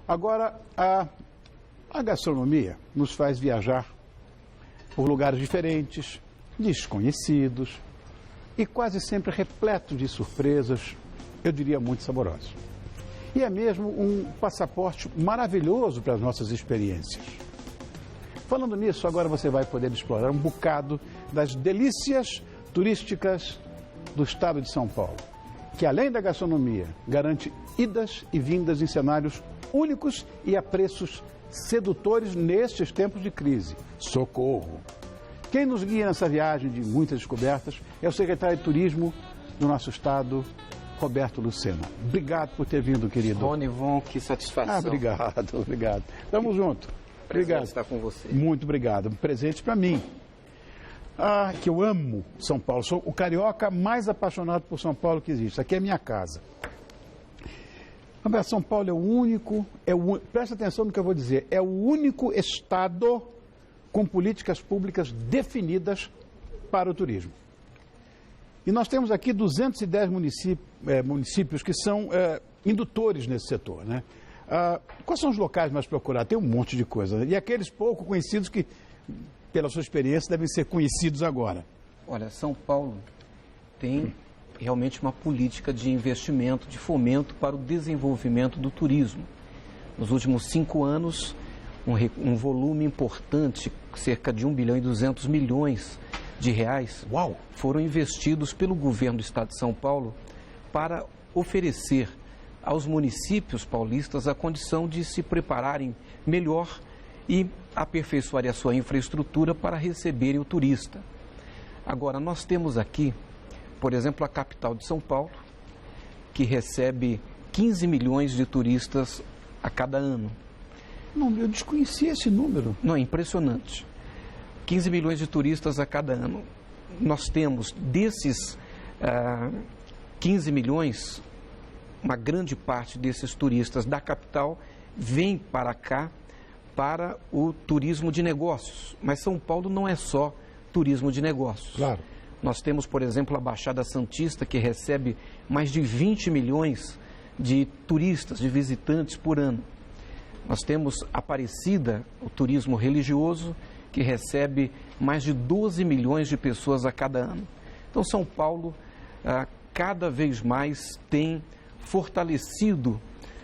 Agora, a gastronomia nos faz viajar por lugares diferentes, desconhecidos e quase sempre repletos de surpresas, eu diria muito saborosos. E é mesmo um passaporte maravilhoso para as nossas experiências. Falando nisso, agora você vai poder explorar um bocado das delícias turísticas do estado de São Paulo, que além da gastronomia, garante idas e vindas em cenários únicos e a preços sedutores nestes tempos de crise. Socorro! Quem nos guia nessa viagem de muitas descobertas é o secretário de Turismo do nosso estado, Roberto Lucena. Obrigado por ter vindo, querido. Ronivon, que satisfação. Obrigado. Tamo junto. Obrigado. Estar com você. Muito obrigado. Um presente para mim. Que eu amo São Paulo. Sou o carioca mais apaixonado por São Paulo que existe. Aqui é minha casa. São Paulo é o único, presta atenção no que eu vou dizer, é o único estado com políticas públicas definidas para o turismo. E nós temos aqui 210 municípios que são indutores nesse setor, né? Quais são os locais mais procurados? Tem um monte de coisa, né? E aqueles pouco conhecidos que, pela sua experiência, devem ser conhecidos agora. Olha, São Paulo tem realmente uma política de investimento, de fomento para o desenvolvimento do turismo. Nos últimos 5 anos, um volume importante, cerca de 1 bilhão e 200 milhões de reais, foram investidos pelo governo do estado de São Paulo para oferecer aos municípios paulistas a condição de se prepararem melhor e aperfeiçoarem a sua infraestrutura para receberem o turista. Agora, nós temos aqui, por exemplo, a capital de São Paulo, que recebe 15 milhões de turistas a cada ano. Não, eu desconhecia esse número. Não, é impressionante. 15 milhões de turistas a cada ano. Nós temos, desses 15 milhões, uma grande parte desses turistas da capital vem para cá para o turismo de negócios. Mas São Paulo não é só turismo de negócios. Claro. Nós temos, por exemplo, a Baixada Santista, que recebe mais de 20 milhões de turistas, de visitantes por ano. Nós temos Aparecida, o turismo religioso, que recebe mais de 12 milhões de pessoas a cada ano. Então, São Paulo, cada vez mais tem fortalecido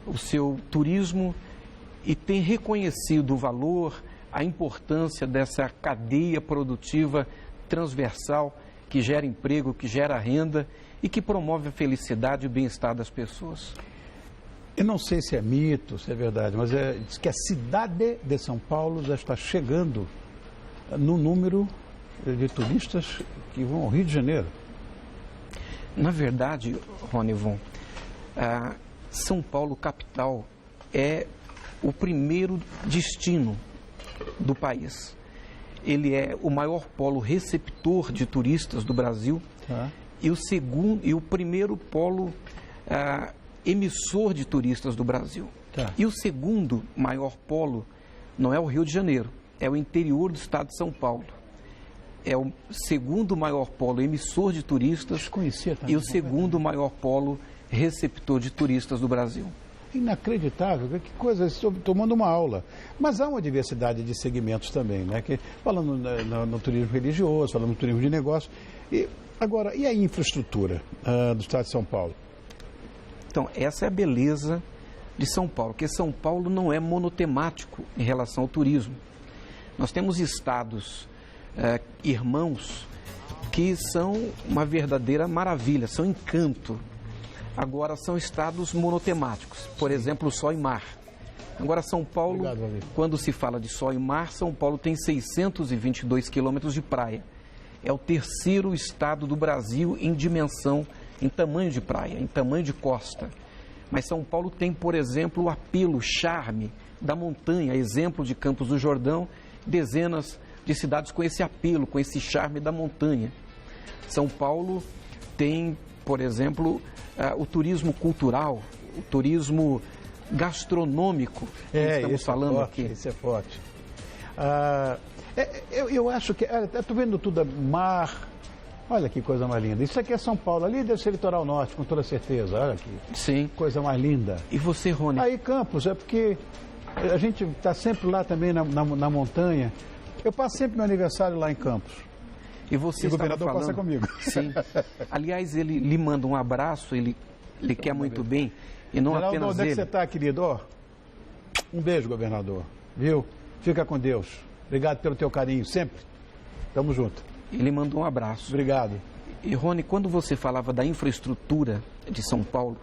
o seu turismo e tem reconhecido o valor, a importância dessa cadeia produtiva transversal que gera emprego, que gera renda e que promove a felicidade e o bem-estar das pessoas. Eu não sei se é mito, se é verdade, mas diz que a cidade de São Paulo já está chegando no número de turistas que vão ao Rio de Janeiro. Na verdade, Ronivon, São Paulo, capital, é o primeiro destino do país. Ele é o maior polo receptor de turistas do Brasil e o primeiro polo emissor de turistas do Brasil. E o segundo maior polo não é o Rio de Janeiro, é o interior do estado de São Paulo. É o segundo maior polo emissor de turistas e o segundo maior polo receptor de turistas do Brasil. Inacreditável, que coisa, estou tomando uma aula. Mas há uma diversidade de segmentos também, né? Falando no turismo religioso, falando no turismo de negócio. Agora, e a infraestrutura do estado de São Paulo? Então, essa é a beleza de São Paulo, porque São Paulo não é monotemático em relação ao turismo. Nós temos estados irmãos que são uma verdadeira maravilha, são encanto. Agora, são estados monotemáticos, por exemplo, sol e mar. Agora, São Paulo, quando se fala de sol e mar, São Paulo tem 622 quilômetros de praia. É o terceiro estado do Brasil em dimensão, em tamanho de praia, em tamanho de costa. Mas São Paulo tem, por exemplo, o apelo, o charme da montanha, exemplo de Campos do Jordão, dezenas de cidades com esse apelo, com esse charme da montanha. São Paulo tem, por exemplo, o turismo cultural, o turismo gastronômico, que estamos falando aqui. Isso é forte. Eu acho que, estou vendo tudo, mar, Olha que coisa mais linda. Isso aqui é São Paulo, ali deve ser Litoral Norte, com toda certeza. Olha aqui. Sim. Coisa mais linda. E você, Rony? Aí Campos, é porque a gente está sempre lá também na montanha. Eu passo sempre meu aniversário lá em Campos. E você o governador falando... passa comigo. Sim. Aliás, ele lhe manda um abraço, ele quer muito bem. E não Geraldo, apenas onde é que ele. você está, querido? Ó, um beijo, governador. Viu? Fica com Deus. Obrigado pelo teu carinho, sempre. Tamo junto. Ele mandou um abraço. Obrigado. E, Rony, quando você falava da infraestrutura de São Paulo,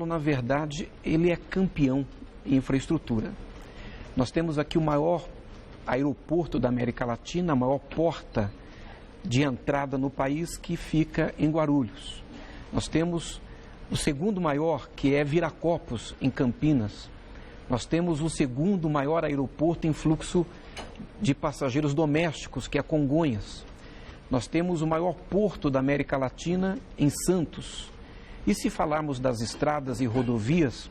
na verdade, ele é campeão em infraestrutura. Nós temos aqui o maior aeroporto da América Latina, a maior porta de entrada no país, que fica em Guarulhos. Nós temos o segundo maior, que é Viracopos, em Campinas. Nós temos o segundo maior aeroporto em fluxo de passageiros domésticos, que é Congonhas. Nós temos o maior porto da América Latina em Santos. E se falarmos das estradas e rodovias,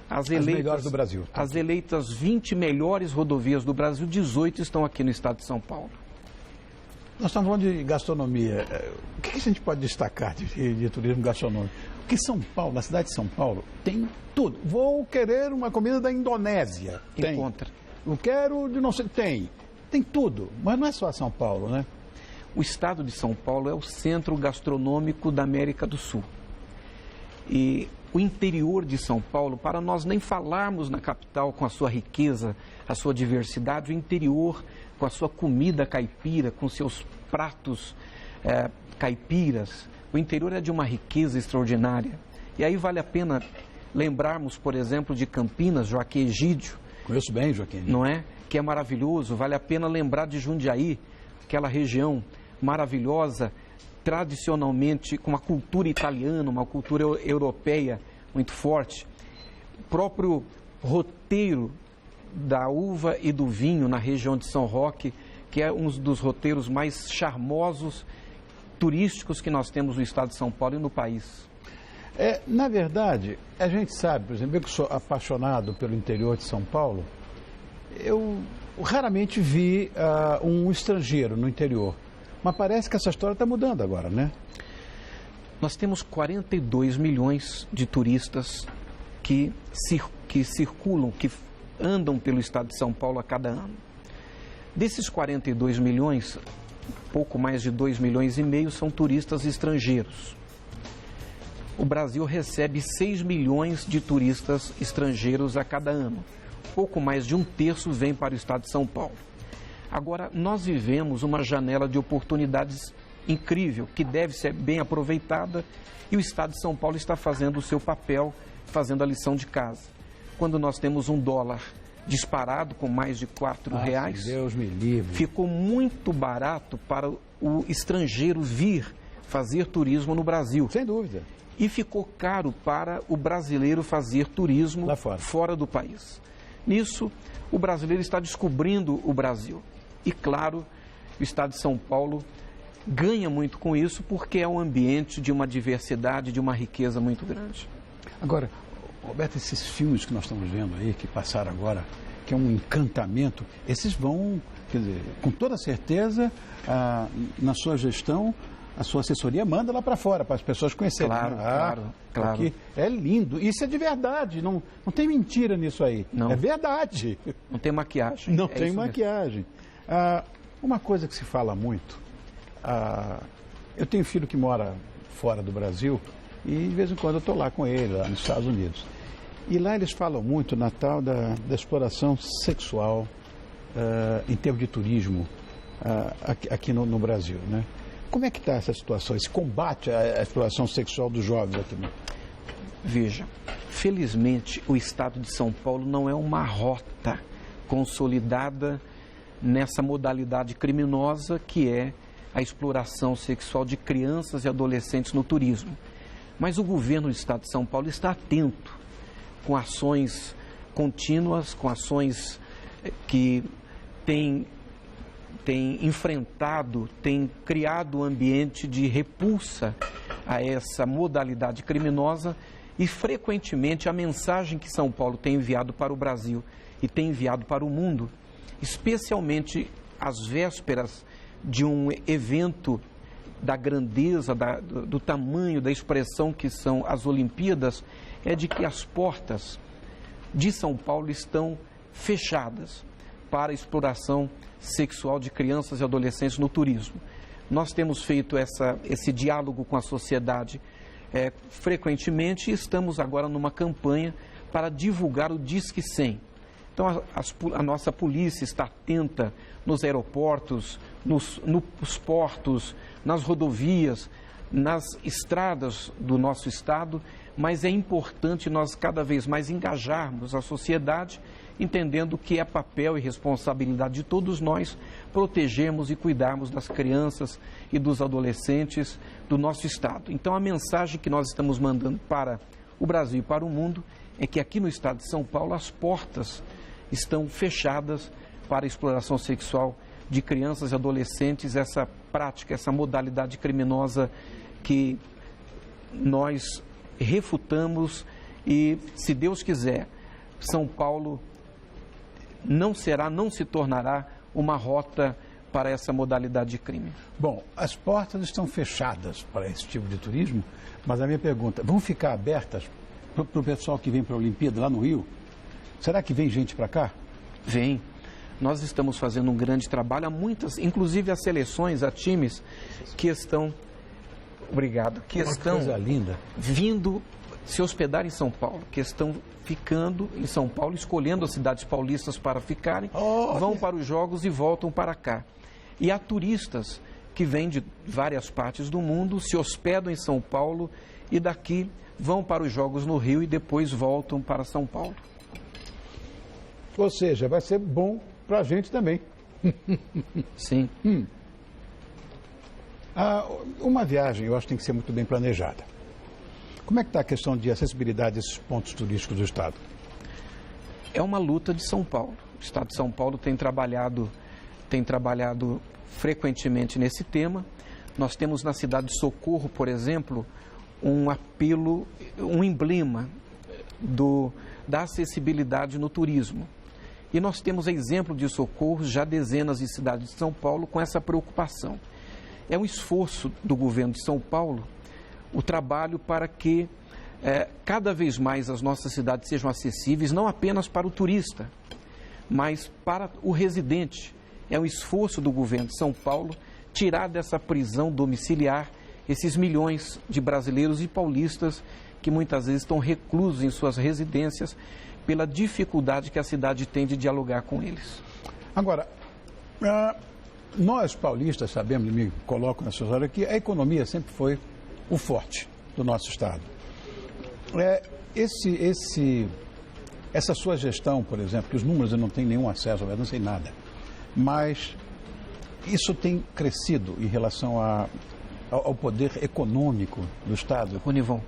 as melhores do Brasil. As eleitas 20 melhores rodovias do Brasil, 18 estão aqui no estado de São Paulo. Nós estamos falando de gastronomia. O que a gente pode destacar de turismo gastronômico? Porque São Paulo, na cidade de São Paulo, tem tudo. Vou querer uma comida da Indonésia. Tem. Encontra. Eu quero de não sei. Tem tudo. Mas não é só São Paulo, né? O estado de São Paulo é o centro gastronômico da América do Sul. E o interior de São Paulo, para nós nem falarmos na capital com a sua riqueza, a sua diversidade, o interior com a sua comida caipira, com seus pratos caipiras, o interior é de uma riqueza extraordinária. E aí vale a pena lembrarmos, por exemplo, de Campinas, Joaquim Egídio. Conheço bem, Joaquim. Não é? Que é maravilhoso. Vale a pena lembrar de Jundiaí, aquela região maravilhosa, tradicionalmente com uma cultura italiana, uma cultura europeia muito forte. O próprio roteiro da uva e do vinho na região de São Roque, que é um dos roteiros mais charmosos, turísticos que nós temos no estado de São Paulo e no país. Na verdade, a gente sabe, por exemplo, eu que sou apaixonado pelo interior de São Paulo, eu raramente vi um estrangeiro no interior. Mas parece que essa história está mudando agora, né? Nós temos 42 milhões de turistas que circulam, que andam pelo estado de São Paulo a cada ano. Desses 42 milhões, pouco mais de 2 milhões e meio são turistas estrangeiros. O Brasil recebe 6 milhões de turistas estrangeiros a cada ano. Pouco mais de um terço vem para o estado de São Paulo. Agora, nós vivemos uma janela de oportunidades incrível, que deve ser bem aproveitada, e o estado de São Paulo está fazendo o seu papel, fazendo a lição de casa. Quando nós temos um dólar disparado com mais de R$4, Deus me livre, ficou muito barato para o estrangeiro vir fazer turismo no Brasil. Sem dúvida. E ficou caro para o brasileiro fazer turismo lá fora do país. Nisso, o brasileiro está descobrindo o Brasil. E, claro, o estado de São Paulo ganha muito com isso, porque é um ambiente de uma diversidade, de uma riqueza muito grande. Agora, Roberto, esses filmes que nós estamos vendo aí, que passaram agora, que é um encantamento, esses vão, quer dizer, com toda certeza, na sua gestão, a sua assessoria manda lá para fora, para as pessoas conhecerem. Claro. Porque é lindo. Isso é de verdade, não tem mentira nisso aí. Não. É verdade. Não tem maquiagem. Não tem maquiagem. Uma coisa que se fala muito, eu tenho um filho que mora fora do Brasil e de vez em quando eu estou lá com ele, lá nos Estados Unidos. E lá eles falam muito na tal da exploração sexual em termos de turismo aqui no Brasil, né? Como é que está essa situação, esse combate à exploração sexual dos jovens aqui? Veja, felizmente o estado de São Paulo não é uma rota consolidada nessa modalidade criminosa que é a exploração sexual de crianças e adolescentes no turismo. Mas o governo do estado de São Paulo está atento, com ações contínuas, com ações que têm enfrentado, tem criado um ambiente de repulsa a essa modalidade criminosa e, frequentemente, a mensagem que São Paulo tem enviado para o Brasil e tem enviado para o mundo, especialmente às vésperas de um evento da grandeza, do tamanho, da expressão que são as Olimpíadas, é de que as portas de São Paulo estão fechadas para a exploração sexual de crianças e adolescentes no turismo. Nós temos feito esse diálogo com a sociedade frequentemente e estamos agora numa campanha para divulgar o Disque 100. Então, a nossa polícia está atenta nos aeroportos, nos portos, nas rodovias, nas estradas do nosso estado, mas é importante nós cada vez mais engajarmos a sociedade, entendendo que é papel e responsabilidade de todos nós protegermos e cuidarmos das crianças e dos adolescentes do nosso estado. Então, a mensagem que nós estamos mandando para o Brasil e para o mundo é que aqui no estado de São Paulo as portas estão fechadas para a exploração sexual de crianças e adolescentes, essa prática, essa modalidade criminosa que nós refutamos e, se Deus quiser, São Paulo não se tornará uma rota para essa modalidade de crime. Bom, as portas estão fechadas para esse tipo de turismo, mas a minha pergunta, vão ficar abertas para o pessoal que vem para a Olimpíada lá no Rio? Será que vem gente para cá? Vem. Nós estamos fazendo um grande trabalho, há muitas, inclusive as seleções, há times que estão, que estão coisa linda, vindo se hospedar em São Paulo, que estão ficando em São Paulo, escolhendo as cidades paulistas para ficarem, vão para os Jogos e voltam para cá. E há turistas que vêm de várias partes do mundo, se hospedam em São Paulo e daqui vão para os Jogos no Rio e depois voltam para São Paulo. Ou seja, vai ser bom para a gente também. Sim. Uma viagem, eu acho que tem que ser muito bem planejada. Como é que está a questão de acessibilidade desses pontos turísticos do Estado? É uma luta de São Paulo. O Estado de São Paulo tem trabalhado frequentemente nesse tema. Nós temos na cidade de Socorro, por exemplo, um apelo, um emblema da acessibilidade no turismo. E nós temos exemplo de Socorro, já dezenas de cidades de São Paulo com essa preocupação. É um esforço do governo de São Paulo o trabalho para que cada vez mais as nossas cidades sejam acessíveis, não apenas para o turista, mas para o residente. É um esforço do governo de São Paulo tirar dessa prisão domiciliar esses milhões de brasileiros e paulistas que muitas vezes estão reclusos em suas residências pela dificuldade que a cidade tem de dialogar com eles. Agora, nós paulistas sabemos, e me coloco nessa história, que a economia sempre foi o forte do nosso Estado. Essa sua gestão, por exemplo, que os números eu não tenho nenhum acesso, eu não sei nada, mas isso tem crescido em relação ao poder econômico do Estado? Ronivon,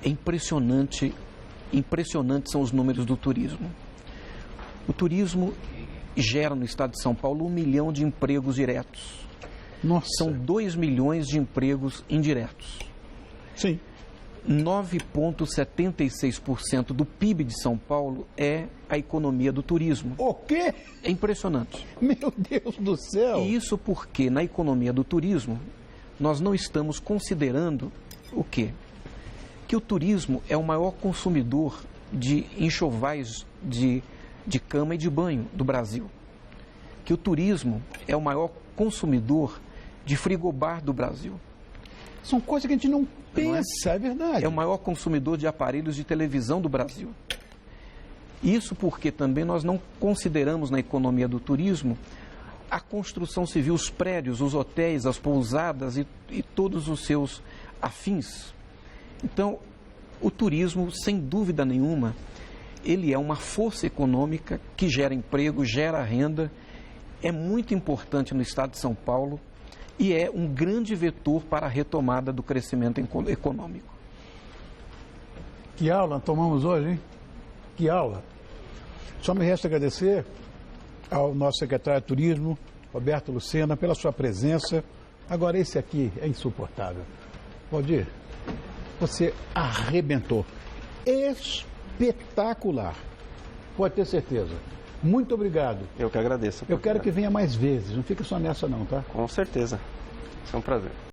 é impressionantes são os números do turismo. O turismo gera no Estado de São Paulo 1 milhão de empregos diretos. Nossa. São 2 milhões de empregos indiretos. Sim. 9,76% do PIB de São Paulo é a economia do turismo. O quê? É impressionante. Meu Deus do céu! E isso porque na economia do turismo nós não estamos considerando o quê? Que o turismo é o maior consumidor de enxovais de cama e de banho do Brasil. Que o turismo é o maior consumidor de frigobar do Brasil. São coisas que a gente não pensa, é verdade. É o maior consumidor de aparelhos de televisão do Brasil. Isso porque também nós não consideramos na economia do turismo a construção civil, os prédios, os hotéis, as pousadas e todos os seus afins. Então, o turismo, sem dúvida nenhuma, ele é uma força econômica que gera emprego, gera renda, é muito importante no Estado de São Paulo e é um grande vetor para a retomada do crescimento econômico. Que aula tomamos hoje, hein? Que aula! Só me resta agradecer ao nosso secretário de Turismo, Roberto Lucena, pela sua presença. Agora, esse aqui é insuportável. Valdir, você arrebentou. Espetacular. Pode ter certeza. Muito obrigado. Eu que agradeço. Eu quero que venha mais vezes. Não fica só nessa não, tá? Com certeza. Isso é um prazer.